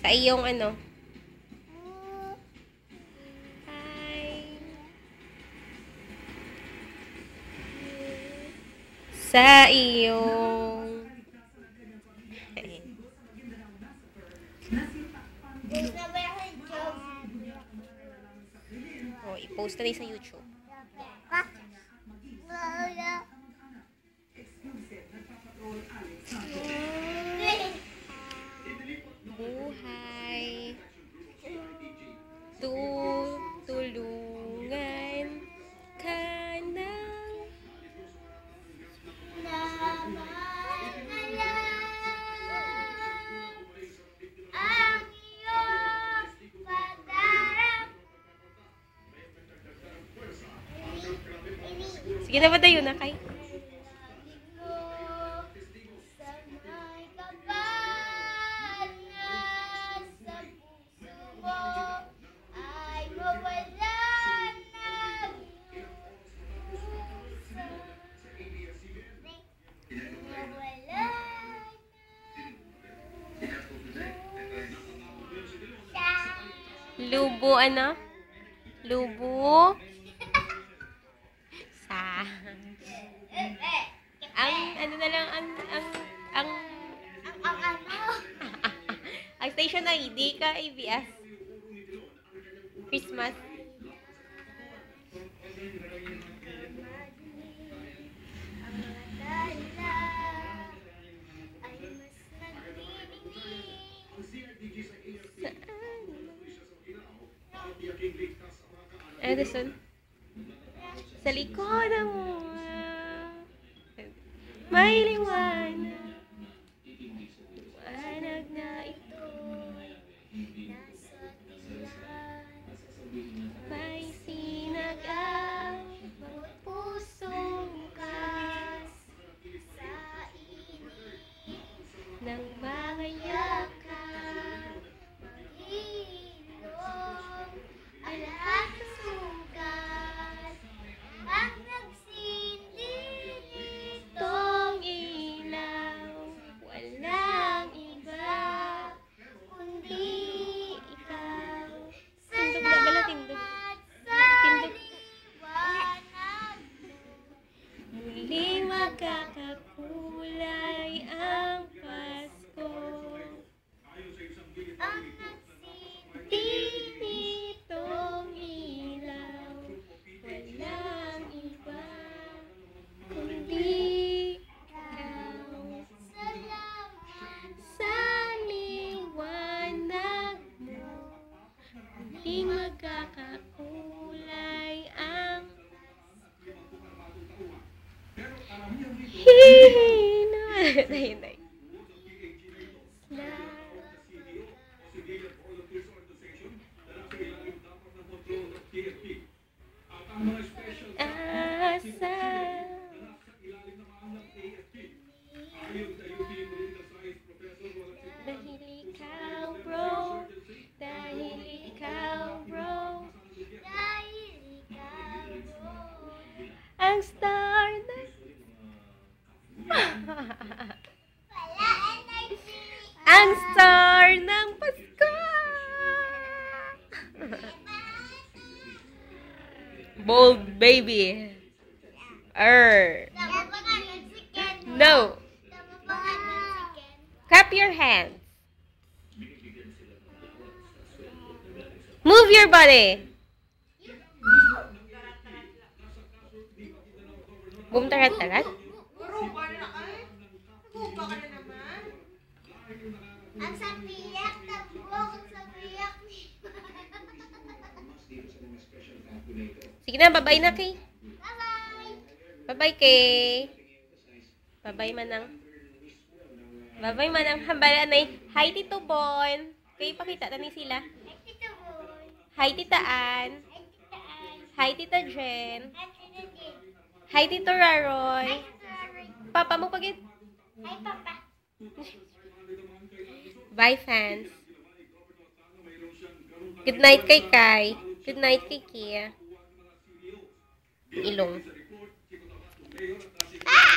Sa iyong ano? Hi. Sa iyong... Oh, i-post na rin sa YouTube. Buhay. Tulungan ka ng ang iyong pagdarap. sige na ba tayo na kay? Lubo ano? Lubo sa ang ano na lang ang ano? ang station ID ka ABS Christmas. Edison. Sa likod mo may liwanag. Liwanag na ito. May sinagang pusong bukas sa init ng mga yakap. Maghilom ang lahat ng sugat. Ang nagsindi nitong ilaw, walang iba kundi ikaw. Tindog na bala, tindog. Tindog. Muling magkakakulay ang Pasko. Ang nagsindi nitong ilaw, walang iba kundi ikaw. Sa liwanag mo, muling magkakakulay ang hinay. Asa dahil ikaw bro, dahil ikaw bro, ang star na ang star ng Pasko. Bold baby. No. Clap your hands. Move your body. Boom tarat-tarat. Ang sapiyak, tabok, ang sapiyak. Sige na, bye-bye na kay. Bye-bye. Bye-bye kay. Bye-bye manang. Bye-bye manang. Hambala na hi Tito Bon. Kay pakita na ni sila. Ay, Tito Boy. Hi Tita Ann. Ay, Tita Ann. Hi Tita Jen. Ay, Tita Jane. Hi Tito Raroy. Ay, Tito Rory. Papa mo pagit. Ay, Papa. Bye fans. Good night kay Kai. Good night kay Kia. Ilong. Ah!